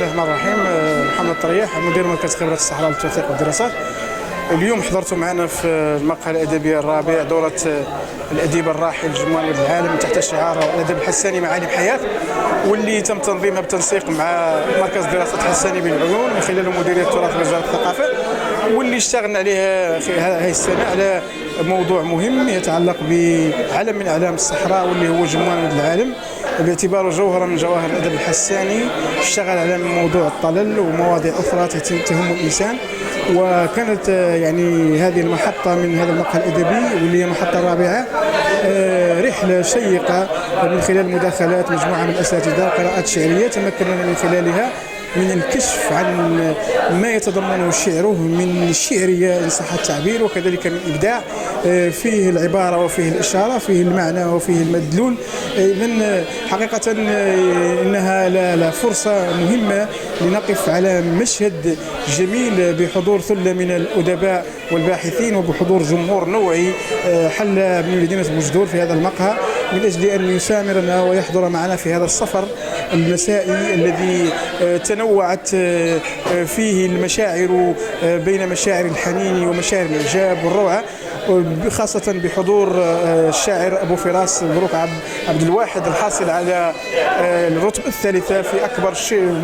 الله الرحمن الرحيم. محمد طريح، مدير مركز خبرة الصحراء للتوثيق والدراسات. اليوم حضرت معنا في المقهى الأدبي الرابع دورة الأديب الراحل جمال ولد العالم تحت شعار الأدب الحساني معالم حياة، واللي تم تنظيمها بالتنسيق مع مركز دراسات حساني بالعيون من خلال مديرية التراث وزارة الثقافة، واللي اشتغلنا عليها في هذه السنة على موضوع مهم يتعلق بعلم من أعلام الصحراء واللي هو جمال ولد العالم، باعتباره جوهرة من جواهر الأدب الحساني. اشتغل على موضوع الطلل ومواضيع أخرى تهم الإنسان، وكانت يعني هذه المحطة من هذا المقهى الأدبي واللي هي المحطة الرابعة رحلة شيقة من خلال مداخلات مجموعة من الأساتذة وقراءات شعرية تمكننا من خلالها من الكشف عن ما يتضمنه شعره من الشعرية إن صح التعبير، وكذلك من إبداع فيه العبارة وفيه الإشارة، فيه المعنى وفيه المدلول. إذن حقيقة إنها لا فرصة مهمة لنقف على مشهد جميل بحضور ثلة من الأدباء والباحثين وبحضور جمهور نوعي حل من مدينة بوجدور في هذا المقهى من أجل أن يسامرنا ويحضر معنا في هذا السفر المسائي الذي تنوعت فيه المشاعر بين مشاعر الحنين ومشاعر الإعجاب والروعة، خاصة بحضور الشاعر أبو فراس مبروك عبد الواحد الحاصل على الرتبة الثالثة في أكبر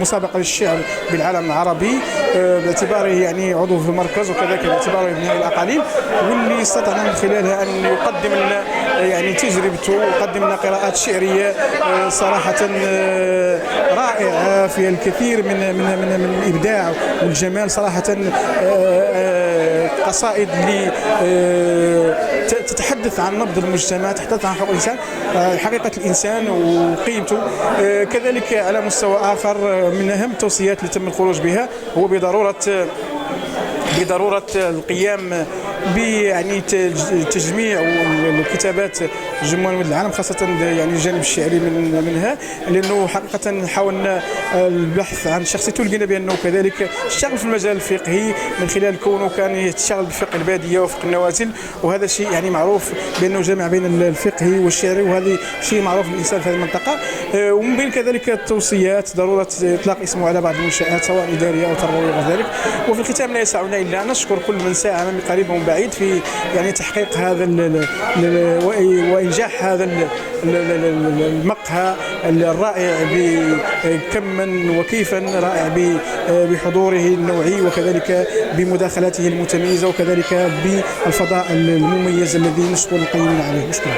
مسابقة للشعر بالعالم العربي، باعتباره يعني عضو في المركز وكذلك باعتباره من هذه الأقاليم، واللي استطعنا من خلالها أن يقدم لنا يعني تجربته وقدم لنا قراءات شعرية صراحة رائعة فيها الكثير من الإبداع والجمال. صراحة قصائد اللي تتحدث عن نبض المجتمع، تتحدث عن حقوق الإنسان، حقيقة الإنسان وقيمته. كذلك على مستوى آخر من أهم التوصيات اللي تم الخروج بها هو بضرورة القيام يعني تجميع الكتابات جمال ولد العالم، خاصة يعني الجانب الشعري منها، لأنه حقيقة حاولنا البحث عن شخصيته، لقينا بأنه كذلك اشتغل في المجال الفقهي من خلال كونه كان يشتغل بفقه البادية وفقه النوازل، وهذا شيء يعني معروف بأنه جمع بين الفقهي والشعري، وهذا شيء معروف للإنسان في هذه المنطقة. ومن بين كذلك التوصيات ضرورة إطلاق اسمه على بعض المنشآت سواء إدارية أو تربوية وغير ذلك. وفي الختام لا يسعنا إلا أن نشكر كل من ساهم من قريب ومن بعيد في يعني تحقيق هذا وإنجاح هذا المقهى الرائع كما وكيفا رائع بحضوره النوعي وكذلك بمداخلاته المتميزة وكذلك بالفضاء المميز الذي نشكر القيمين عليه. نشكر.